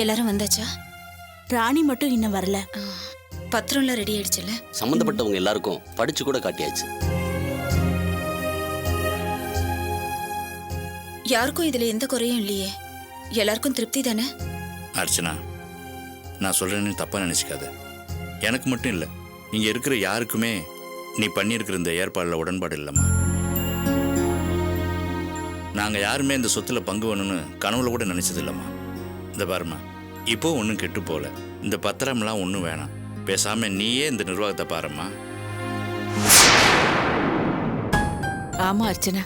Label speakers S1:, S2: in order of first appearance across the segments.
S1: எல்லாரும் வந்தாச்சா?
S2: ராணி மட்டும் இன்னும் வரல.
S1: பத்திரம்லாம் ரெடி ஆயிடுச்சுல்ல?
S3: சம்பந்தப்பட்டவங்க எல்லாருக்கும் படிச்சு கூட காட்டியாச்சு.
S1: யாருக்கும் இதுல எந்த குறையும் இல்லையே. எல்லாருக்கும் திருப்தி தானே?
S4: அர்ச்சனா, நான் சொல்றேன்னு தப்பா நினைச்சுக்காத. எனக்கு மட்டும் இல்லை, இங்க இருக்கிற யாருக்குமே நீ பண்ணியிருக்கிற இந்த ஏற்பாடுல உடன்பாடு இல்லைம்மா. நாங்க யாருமே இந்த சொத்துல பங்கு வேணும்னு கனவுல கூட நினைச்சது இல்லைம்மா. இந்த பாருமா, இப்போ ஒன்றும் கெட்டு போல. இந்த பத்திரம்லாம் ஒன்றும் வேணாம். பேசாம நீயே இந்த நிர்வாகத்தை பாரும்மா.
S2: ஆமா அர்ச்சனா,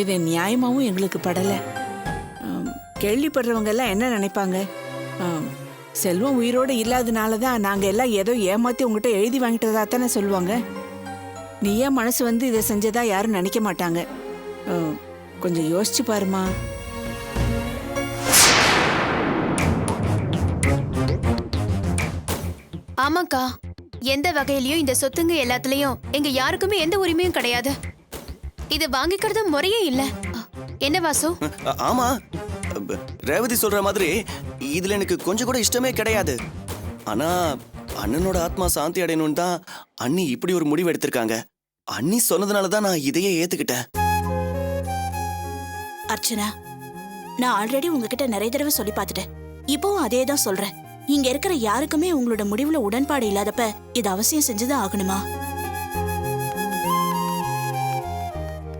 S2: இது நியாயமாவும் எங்களுக்கு படல. கேள்விப்படுறவங்க எல்லாம் என்ன நினைப்பாங்க? செல்வம் உயிரோடு இல்லாதனாலதான் நாங்க எல்லாம் ஏதோ ஏமாத்தி உங்ககிட்ட எழுதி வாங்கிட்டதா தானே சொல்லுவாங்க. நீயே மனசு வந்து இதை செஞ்சதா யாரும் நினைக்க மாட்டாங்க. கொஞ்சம் யோசிச்சு பாருமா.
S5: ஆமாக்கா, எந்த வகையிலயும் இந்த சொத்துங்க எல்லாத்துலயும் எங்க யாருக்குமே எந்த உரிமையும் கிடையாது. இது வாங்கிக்கிறது முறையே இல்ல. என்ன வாசு?
S6: ஆமா, ரேவதி சொல்ற மாதிரி இதுல எனக்கு கொஞ்சம் கூட இஷ்டமே கிடையாது. ஆனா அண்ணனோட ஆத்மா சாந்தி அடையணும்னு தான் அண்ணி இப்படி ஒரு முடிவு எடுத்திருக்காங்க. அண்ணி சொன்னதுனாலதான் நான் இதையே ஏத்துக்கிட்டேன்.
S2: அர்ச்சனா, நான் ஆல்ரெடி உங்ககிட்ட நிறைய தடவை சொல்லி பார்த்துட்டேன். இப்பவும் அதே தான் சொல்றேன். இங்க இருக்கிற யாருக்குமே உங்களோட முடிவுல உடன்பாடு இல்லாதப்ப இது அவசியம் செஞ்சுதான் ஆகணுமா?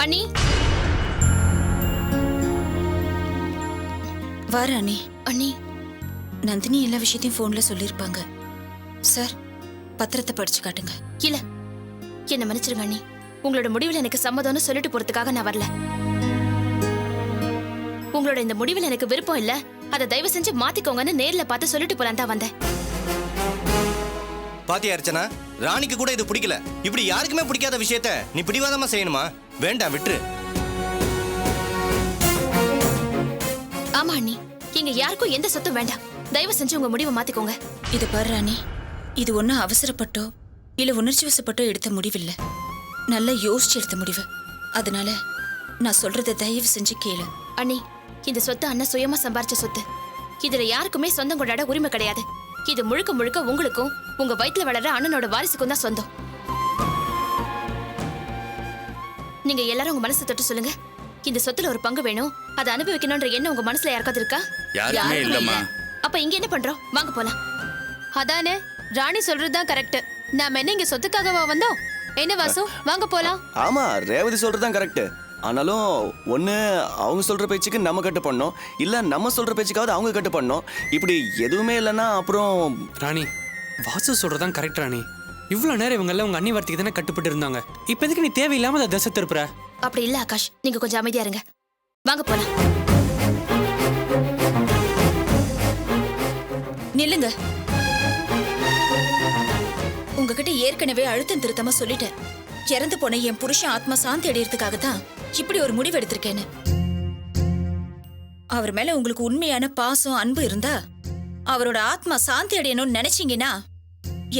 S5: அண்ணி
S1: வார அண்ணி.
S5: அண்ணி,
S1: நந்தினி எல்லா விஷயத்தையும் போன்ல சொல்லிருப்பாங்க. சார், பத்திரத்தை படிச்சு காட்டுங்க.
S5: இல்ல, என்ன மன்னிச்சிருங்க அண்ணி. உங்களோட முடிவில் எனக்கு சம்மதம்னு சொல்லிட்டு போறதுக்காக நான் வரல. உங்களோட இந்த முடிவில் எனக்கு விருப்பம் இல்ல, அதை தயவு செஞ்சு மாத்திக்கோங்கன்னு நேர்ல பார்த்து சொல்லிட்டு போலாம் தான் வந்தேன்.
S7: பாத்தியா அர்ச்சனா, ராணிக்கு கூட இது பிடிக்கல. இப்படி யாருக்குமே பிடிக்காத விஷயத்த நீ பிடிவாதமா செய்யணுமா? வேண்டாம், விட்டுரு.
S5: ஆமா அண்ணி, இங்க யாருக்கும் எந்த சொத்தும் வேண்டாம். தயவு செஞ்சு உங்க முடிவை மாத்திக்கோங்க.
S1: இது பாரு ராணி, இது ஒன்னும் அவசரப்பட்டோ இல்ல உணர்ச்சி வசப்பட்டோ எடுத்த முடிவில்லை. நல்லா யோசிச்சு எடுத்த முடிவு. அதனால நான் சொல்றதை தயவு செஞ்சு கேளு.
S5: அண்ணி, இந்த சொத்து அண்ணன் சுயமா சம்பாரிச்ச சொத்து. இதுல யாருக்குமே சொந்தம் கொண்டாட உரிமை கிடையாது. இது முழுக்க முழுக்க உங்களுக்கும் உங்க வயிற்றுல வளர அண்ணனோட வாரிசுக்கும் தான் சொந்தம். நீங்க எல்லாரும் உங்க மனசை தொட்டு சொல்லுங்க, இந்த சொத்துல ஒரு பங்கு வேணும், அதை அனுபவிக்கணும்ன்ற எண்ணம் உங்க மனசுல யாருக்காவது இருக்கா?
S4: யாருமே இல்லம்மா.
S5: அப்ப இங்க என்ன பண்றோம்? வாங்க போலாம். அதானே, ராணி சொல்றதுதான் கரெக்ட். நாம என்ன இங்க சொத்துக்காகவா வந்தோம்? என்ன வாசு, வாங்க போலாம்.
S6: ஆமா, ரேவதி சொல்றதுதான் கரெக்ட். ஆனாலும் ஒண்ணு அவங்க சொல்ற பேச்சுக்கு நம்ம கட்டு பண்ணோம், இல்ல நம்ம சொல்ற பேச்சுக்காவது அவங்க கட்டு பண்ணோம். இப்படி எதுவுமே இல்லைன்னா அப்புறம்
S8: ராணி, வாசு சொல்றதான் கரெக்ட் ராணி. இவ்வளவு நேரம் இவங்க எல்லாம் உங்க அண்ணி வார்த்தைக்கு தானே கட்டுப்பட்டு இருந்தாங்க. இப்ப எதுக்கு நீ தேவையில்லாம அதை தசை திருப்புற?
S5: அப்படி இல்ல ஆகாஷ், நீங்க கொஞ்சம் அமைதியா இருங்க. வாங்க போலாம்.
S1: நில்லுங்க. உங்ககிட்ட ஏற்கனவே அழுத்தம் திருத்தமா சொல்லிட்டேன். இறந்து போன என் புருஷன் ஆத்மா சாந்தி அடையறதுக்காக தான் இப்படி ஒரு முடிவு எடுத்திருக்கேன்னு. அவர் மேல உங்களுக்கு உண்மையான பாசம் அன்பு இருந்தா, அவரோட ஆத்மா சாந்தி அடையணும்னு நினைச்சீங்கன்னா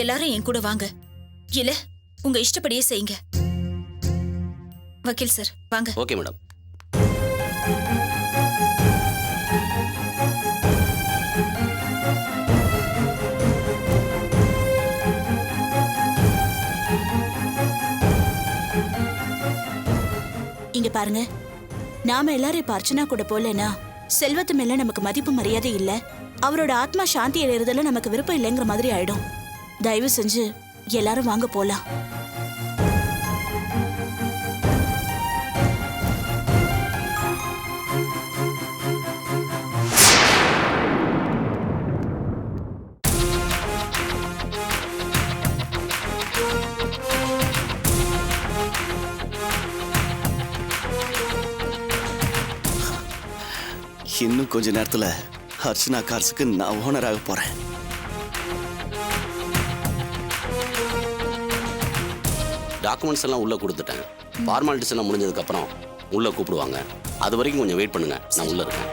S1: எல்லாரும் என் கூட வாங்க. இல்ல உங்க இஷ்டப்படியே செய்யுங்க. வக்கீல் சார், வாங்க.
S3: Okay madam.
S2: இங்க பாருங்க, நாம எல்லாரும் இப்ப அர்ச்சனா கூட போலனா செல்வத்து மேல நமக்கு மதிப்பு மரியாதை இல்ல, அவரோட ஆத்மா சாந்தி அடையறதுல நமக்கு விருப்பம் இல்லைங்கிற மாதிரி ஆயிடும். தயவு செஞ்சு எல்லாரும் வாங்க போலாம்.
S6: இன்னும் கொஞ்ச நேரத்துல அர்ச்சனா கார்ஸுக்கு நான் ஓனராக போறேன்.
S3: டாக்குமெண்ட்ஸ் எல்லாம் உள்ள கொடுத்துட்டேன். ஃபார்மாலிட்டிஸ் எல்லாம் முடிஞ்சதுக்கு அப்புறம் உள்ள கூப்பிடுவாங்க. அது வரைக்கும் கொஞ்சம் வெயிட் பண்ணுங்க, நான் உள்ள இருக்கேன்.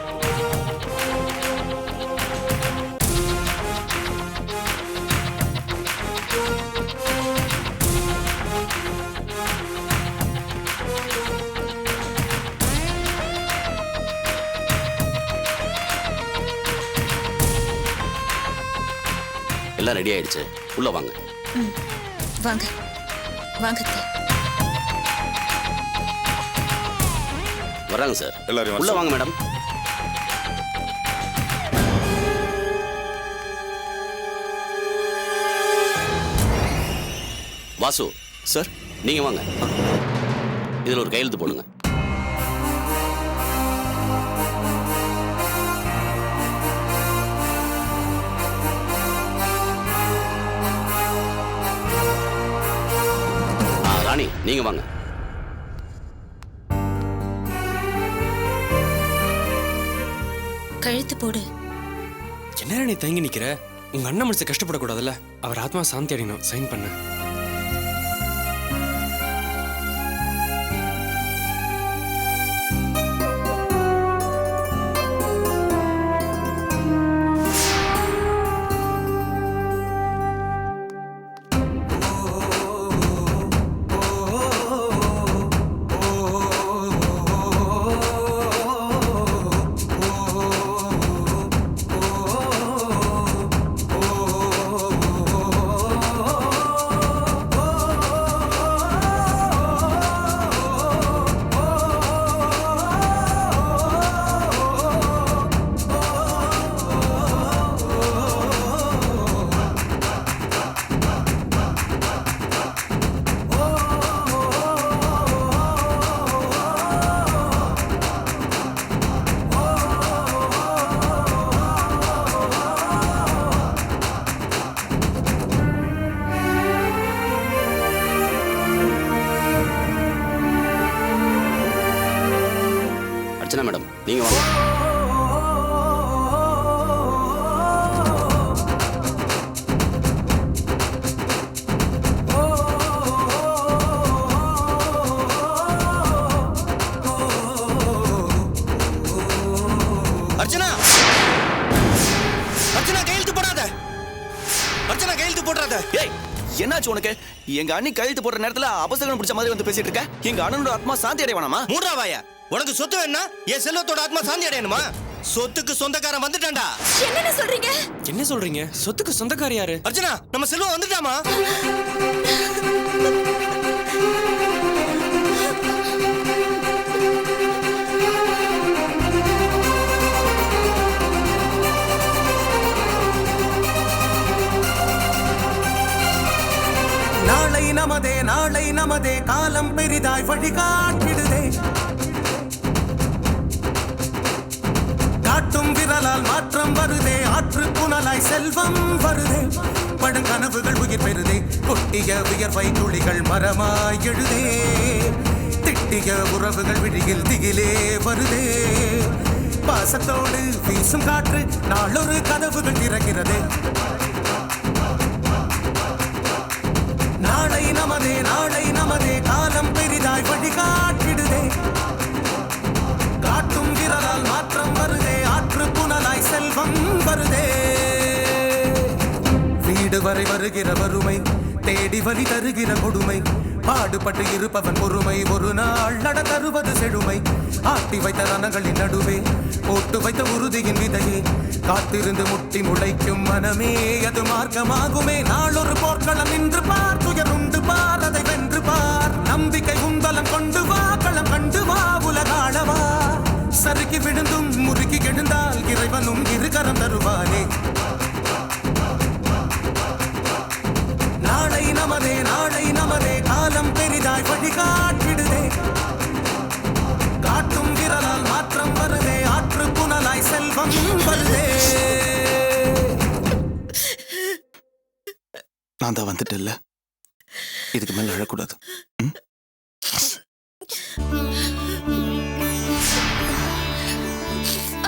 S3: எல்லாம் ரெடி ஆயிடுச்சு, உள்ள வாங்க.
S1: வாங்க வாங்க அத்தை.
S3: வர்றாங்க சார்.
S9: எல்லாரையும்
S3: உள்ள வாங்க மேடம். வாசு
S6: சார்,
S3: நீங்க வாங்க. இதுல ஒரு கையெழுத்து போடுங்க. ராணி நீங்க வாங்க.
S1: கழுத்து போடு.
S8: என்ன நீ தயங்கி நிக்கிற? உங்க அண்ணன் மனசு கஷ்டப்படக்கூடாதுல்ல. அவர் ஆத்மா சாந்தி அடையணும். சைன் பண்ண.
S3: அர்ச்சனா மேடம் நீங்க வாங்க.
S7: அர்ச்சனா, அர்ச்சனா கையெழுத்து போடாத. அர்ச்சனா கையெழுத்து போடாத.
S6: ஏய் என்னாச்சு உனக்கு? எங்க அண்ணி கையெழுத்து போடுற நேரத்துல அபசகனம் பிடிச்ச மாதிரி வந்து பேசிட்டு இருக்க. எங்க அண்ணனோட ஆத்மா சாந்தி அடைவானாமா?
S7: மூன்றாவாயா, உனக்கு சொத்து வேணும்னா என் செல்வத்தோட ஆத்மா சாந்தி அடையணுமா? சொத்துக்கு சொந்தக்காரன் வந்துட்டான்டா.
S1: என்னென்ன சொல்றீங்க?
S8: என்ன சொல்றீங்க? சொத்துக்கு சொந்தக்காரி யாரு?
S7: அர்ச்சனா, நம்ம செல்வம் வந்துட்டாமா?
S10: நாளை நமதே காலம் பெரிதாய் வழிகாட்டிடுதே. காட்டும் விரலால் மாற்றம் வருதே, ஆற்று புனலாய் செல்வம் வருதே. படுங்கனவுகள் உயிர் பெறுதே, கொட்டிய வியர்வை துளிகள் மரமாய் எழுதே. திட்டிய உறவுகள் விழியில் திகிலே வருதே. பாசத்தோடு வீசும் காற்று நாளொரு கதவுகள் திறக்கிறதே. நாளை நமதே காலம் பெரிதாய் வழிகாட்டிடுதே. காட்டும் விரலால் மாற்றம் வருதே, ஆற்று புனலாய் செல்வம் வருதே. வீடு வரை வருகிற வறுமை, தேடி வழி தருகிற கொடுமை. பாடுபட்டு இருப்பவன் பொறுமை, ஒரு நாள் நட தருவது செழுமை. ஆட்டி வைத்த ரணங்களின் நடுவே போட்டு வைத்த உறுதியின் விதையே. காத்திருந்து முட்டி முளைக்கும் மனமே அது மார்க்கமாகுமே. நாளொரு போர்க்களம் நின்று பார், துயருண்டு பார், அதை வென்று பார். நம்பிக்கை உந்தலம் கொண்டு வா, களம் கண்டு வா, உலகாளவா. சறுக்கி விழுந்தும் முறுக்கி எழுந்தால் இறைவனும் இருகரம் தருவானே. நாளை நமதே காலம் பெரிதாய் வழிகாட்டிடுதே. காட்டும் விரலால் மாற்றம் வருதே, ஆற்று புனலாய் செல்வம் வருதே.
S6: நான் தான் வந்துட்டேன்ல, இதுக்கு மேல அழக்கூடாது.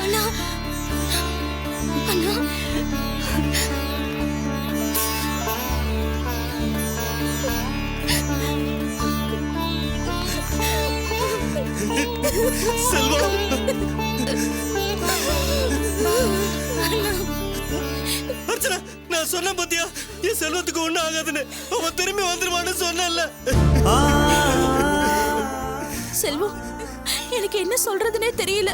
S1: அண்ணா அண்ணா
S7: செல்வம், அர்ச்சனா நான் சொன்ன பாத்தியா, என் செல்வத்துக்கு ஒண்ணும் ஆகாதுன்னு. அவன் திரும்பி வந்துருவான்னு சொன்னல.
S11: செல்வம், எனக்கு என்ன சொல்றதுன்னே தெரியல.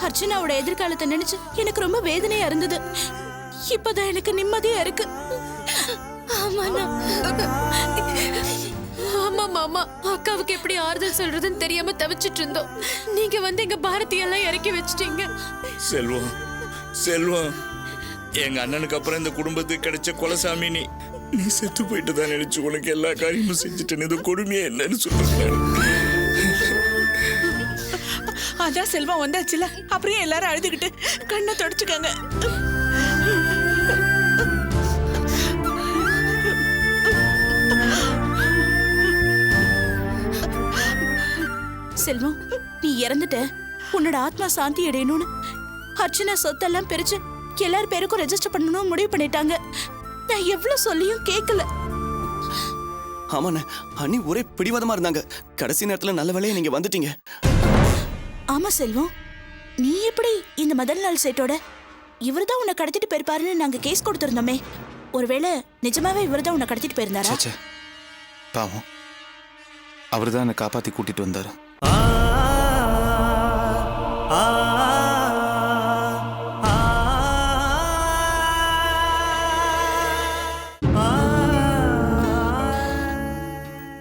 S11: அர்ச்சனாவோட எதிர்காலத்தை நினைச்சு எனக்கு ரொம்ப வேதனையா இருந்தது. இப்பதான் எனக்கு நிம்மதியா இருக்கு. ஆமா மாமா, அக்காவுக்கு எப்படி ஆறுதல் சொல்றதுன்னு தெரியாம தவிச்சிட்டு இருந்தோம். நீங்க வந்து எங்க பாரதியெல்லாம் இறக்கி வச்சிட்டீங்க.
S4: செல்வம் செல்வம், எங்க அண்ணனுக்கு அப்புறம் இந்த குடும்பத்துக்கு கிடைச்ச குலசாமி நீ. நீ செத்து போயிட்டு தான் நினைச்சு உனக்கு எல்லா காரியமும் செஞ்சுட்டேன்னு இது கொடுமையா என்னன்னு சொல்லுங்க.
S2: அதான் செல்வம் வந்தாச்சுல, அப்படியே எல்லாரும் அழுதுகிட்டு கண்ணை தொடச்சுக்காங்க.
S11: செல்வம், நீ இறந்துட்ட, உன்னோட ஆத்மா சாந்தி அடையணும்னு அர்ச்சனா சொத்தெல்லாம் பிரிச்சு எல்லார் பேருக்கும் ரெஜிஸ்டர் பண்ணணும்னு முடிவு பண்ணிட்டாங்க. நான் எவ்வளவு சொல்லியும் கேட்கல.
S6: ஆமாண்ணே, அண்ணி ஒரே பிடிவாதமா இருந்தாங்க. கடைசி நேரத்துல நல்ல வேலையை நீங்க வந்துட்டீங்க.
S11: ஆமா செல்வம், நீ எப்படி இந்த முதல் நாள் சேட்டோட இவர்தான் உன்னை கடத்திட்டு போயிருப்பாருன்னு நாங்க கேஸ் கொடுத்திருந்தோமே, ஒருவேளை நிஜமாவே இவர்தான் உன்னை கடத்திட்டு போயிருந்தாரா?
S9: ச்சே, பாவம், அவர் தான் என்னை காப்பாற்றி கூட்டிட்டு வந்தார்.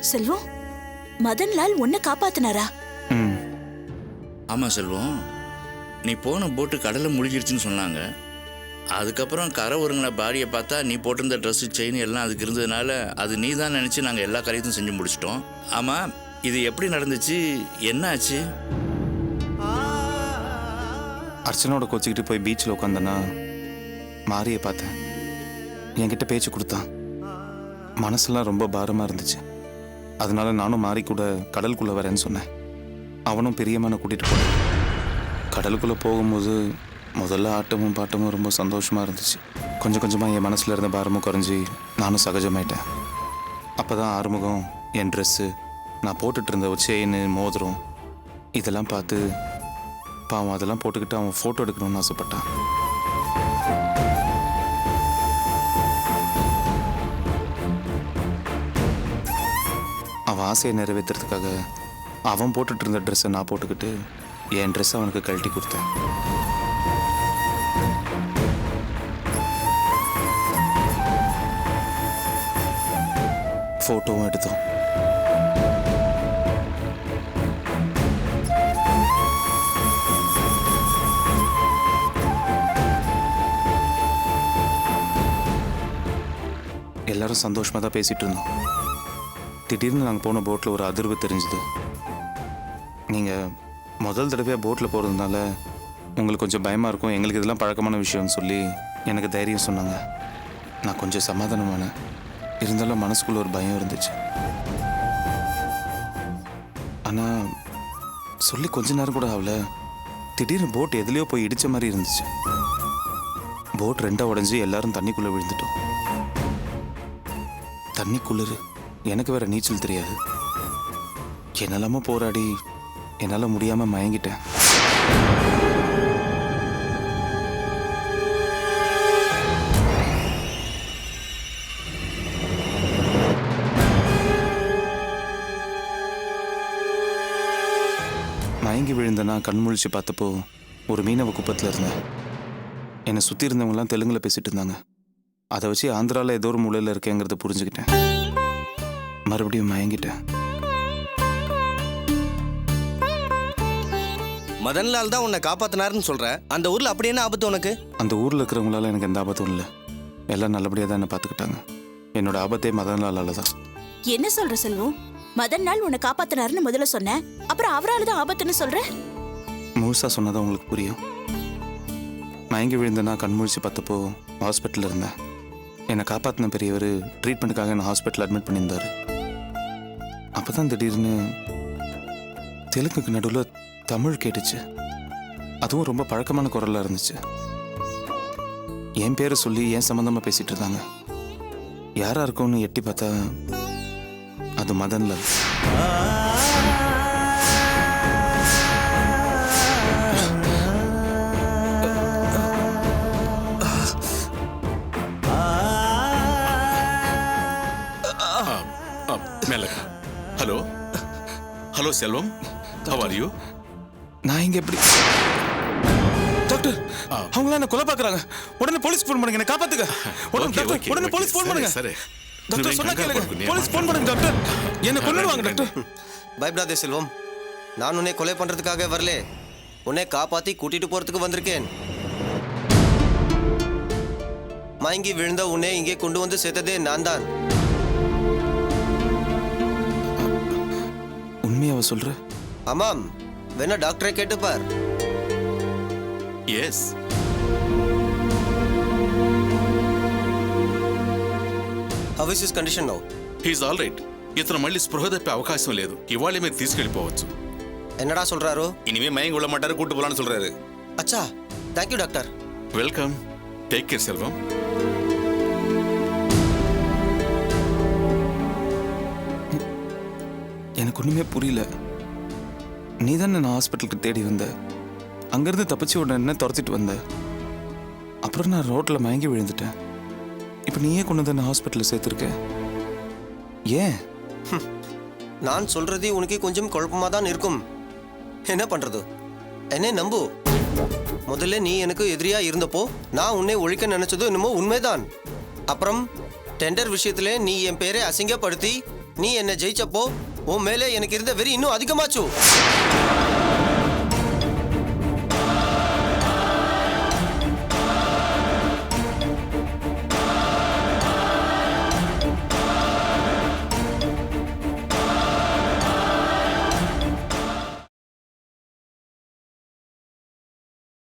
S11: செல்வம், மதன்லால் உன்னை காப்பாத்தினாரா?
S9: ம்,
S4: ஆமா செல்வம், நீ போன போட்டு கடல்ல முழுகிருச்சுன்னு சொன்னாங்க. அதுக்கப்புறம் கரை ஒருங்கின பாடியை பார்த்தா நீ போட்டிருந்த ட்ரெஸ்ஸு செயின் எல்லாம் அதுக்கு இருந்ததுனால அது நீ தான் நினச்சி நாங்கள் எல்லா காரியத்தையும் செஞ்சு முடிச்சிட்டோம். ஆமாம், இது எப்படி நடந்துச்சு, என்ன ஆச்சு?
S9: அர்ச்சனோட கொச்சிக்கிட்டு போய் பீச்சில் உட்காந்தேன்னா மாரியை பார்த்தேன். என்கிட்ட பேச்சு கொடுத்தான். மனசெல்லாம் ரொம்ப பாரமாக இருந்துச்சு. அதனால நானும் மாறி கூட கடலுக்குள்ளே வரேன்னு சொன்னேன். அவனும் பெரியம்மனை கூட்டிகிட்டு போனேன். கடலுக்குள்ளே போகும்போது முதல்ல ஆட்டமும் பாட்டமும் ரொம்ப சந்தோஷமாக இருந்துச்சு. கொஞ்சம் கொஞ்சமாக என் மனசில் இருந்த பாரமும் குறைஞ்சி நானும் சகஜமாயிட்டேன். அப்போ தான் ஆறுமுகம் என் ட்ரெஸ்ஸு, நான் போட்டுட்டு இருந்த ஒரு செயின், மோதிரம் இதெல்லாம் பார்த்து பாவம் அதெல்லாம் போட்டுக்கிட்டு அவன் ஃபோட்டோ எடுக்கணும்னு ஆசைப்பட்டான். அவன் ஆசையை நிறைவேற்றுறதுக்காக அவன் போட்டுட்டு இருந்த ட்ரெஸ்ஸை நான் போட்டுக்கிட்டு என் ட்ரெஸ்ஸை அவனுக்கு கழட்டி கொடுத்தேன். ஃபோட்டோவும் எடுத்தோம். எல்லாரும் சந்தோஷமாக தான் பேசிகிட்டு இருந்தோம். திடீர்னு நாங்கள் போன போட்டில் ஒரு அதிர்வு தெரிஞ்சுது. நீங்கள் முதல் தடவையாக போட்டில் போகிறதுனால உங்களுக்கு கொஞ்சம் பயமாக இருக்கும், எங்களுக்கு இதெல்லாம் பழக்கமான விஷயம்னு சொல்லி எனக்கு தைரியம் சொன்னாங்க. நான் கொஞ்சம் சமாதானமானேன். இருந்தாலும் மனசுக்குள்ள ஒரு பயம் இருந்துச்சு. ஆனால் சொல்லி கொஞ்ச நேரம் கூட ஆகல, திடீர்னு போட் எதுலேயோ போய் இடித்த மாதிரி இருந்துச்சு. போட் ரெண்டாக உடஞ்சி எல்லாரும் தண்ணிக்குள்ளே விழுந்துட்டோம். தண்ணி குளிர், எனக்கு வேற நீச்சல் தெரியாது. என்னெல்லாமோ போராடி என்னால் முடியாமல் மயங்கிட்டேன். மயங்கி விழுந்தனா கண்முழிச்சு பார்த்தப்போ ஒரு மீனவ குப்பத்தில் இருந்தேன். என்னை சுற்றி இருந்தவங்கலாம் தெலுங்குல பேசிட்டு இருந்தாங்க. அதை வச்சு ஆந்திராவில் ஏதோ ஒரு மூலையில் இருக்கேங்கிறத புரிஞ்சுக்கிட்டேன். மறுபடியும் மயங்கிட்டேன்.
S7: மதன்லால் தான் உன்னை காப்பாத்தினாருன்னு சொல்ற. அந்த ஊர்ல அப்படி என்ன ஆபத்து உனக்கு?
S9: அந்த ஊரில் இருக்கிறவங்களால எனக்கு எந்த ஆபத்தும் இல்லை. எல்லாம் நல்லபடியாக தான் என்னை பார்த்துக்கிட்டாங்க. என்னோட ஆபத்தே மதன்லாலால தான்.
S11: என்ன சொல்ற செல்வம்? மதன்லால் உன்னை காப்பாத்தினாருன்னு முதல்ல சொன்ன, அப்புறம் அவரால் தான் ஆபத்துன்னு சொல்ற.
S9: முழுசாக சொன்னதான் உங்களுக்கு புரியும். மயங்கி விழுந்தனா கண்முழிச்சு பார்த்தப்போ ஹாஸ்பிட்டலில் இருந்தேன். என்னை காப்பாற்றின பெரியவர் ட்ரீட்மெண்ட்டுக்காக என்னை ஹாஸ்பிட்டல் அட்மிட் பண்ணியிருந்தார். அப்போ தான் திடீர்னு தெலுங்குக்கு நடுவில் தமிழ் கேட்டுச்சு. அதுவும் ரொம்ப பழக்கமான குரலாக இருந்துச்சு. என் பேரை சொல்லி என் சம்மந்தமாக பேசிகிட்டு இருந்தாங்க. யாராக இருக்கும்னு எட்டி பார்த்தா அது Madanlal.
S12: Hello hello Selvam, how are you?
S9: நான் இங்க எப்படி டாக்டர்? அவங்களாம் என்ன கொலை பார்க்கறாங்க. உடனே போலீஸ் ஃபோன் பண்ணுங்க, என்ன காப்பாத்துங்க. உடனே டாக்டர், உடனே போலீஸ் ஃபோன் பண்ணுங்க.
S12: சரி,
S9: டாக்டர் சொன்னா கேளுங்க. போலீஸ் ஃபோன் பண்ணுங்க டாக்டர். என்ன கொன்னுடுவாங்க டாக்டர்.
S7: பயப்படாதே செல்வம். நான் உன்னை கொலை பண்றதுக்காக வரல, உன்னை காப்பாத்தி கூட்டிட்டு போறதுக்கு வந்திருக்கேன். மயங்கி விழுந்த உன்னை இங்கே கொண்டு வந்து சேர்த்ததே நான் தான்.
S9: உண்மையாவ சொல்ற?
S7: ஆமாம், வேணா டாக்டரை கேட்டுப்பார்.
S12: Yes
S7: How is his condition now?
S12: He's all right. ఇతను మళ్ళీ స్పృహ తప్పే అవకాశం లేదు. ఇవాళే మీరు తీసుకెళ్ళిపోవచ్చు.
S7: என்னடா சொல்றாரோ?
S13: இனிமே மயங்க விட மாட்டாரு, கூட்டு போலான்னு சொல்றாரு.
S7: அச்சா, thank you doctor.
S12: Welcome. Take care Selvam.
S9: எனக்கு ஒண்ணுமே புரியல. நீ தானே நான் ஹாஸ்பிட்டலுக்கு தேடி வந்த. அங்கிருந்து தப்பிச்சு உடனே துரத்திட்டு வந்த. அப்புறம் நான் ரோட்ல மயங்கி விழுந்துட்டேன். இப்போ நீயே கொண்டு வந்து நான் ஹாஸ்பிட்டலில் சேர்த்துருக்க. ஏன்?
S7: நான் சொல்றது உனக்கு கொஞ்சம் குழப்பமா தான் இருக்கும். என்ன பண்றது? என்னை நம்பு. முதல்ல நீ எனக்கு எதிரியா இருந்தப்போ நான் உன்னை ஒழிக்க நினைச்சது என்னமோ உண்மைதான். அப்புறம் டெண்டர் விஷயத்துல நீ என் பேரை அசிங்கப்படுத்தி நீ என்னை ஜெயிச்சப்போ உன் மேலே எனக்கு இருந்த வெறி இன்னும் அதிகமாச்சு.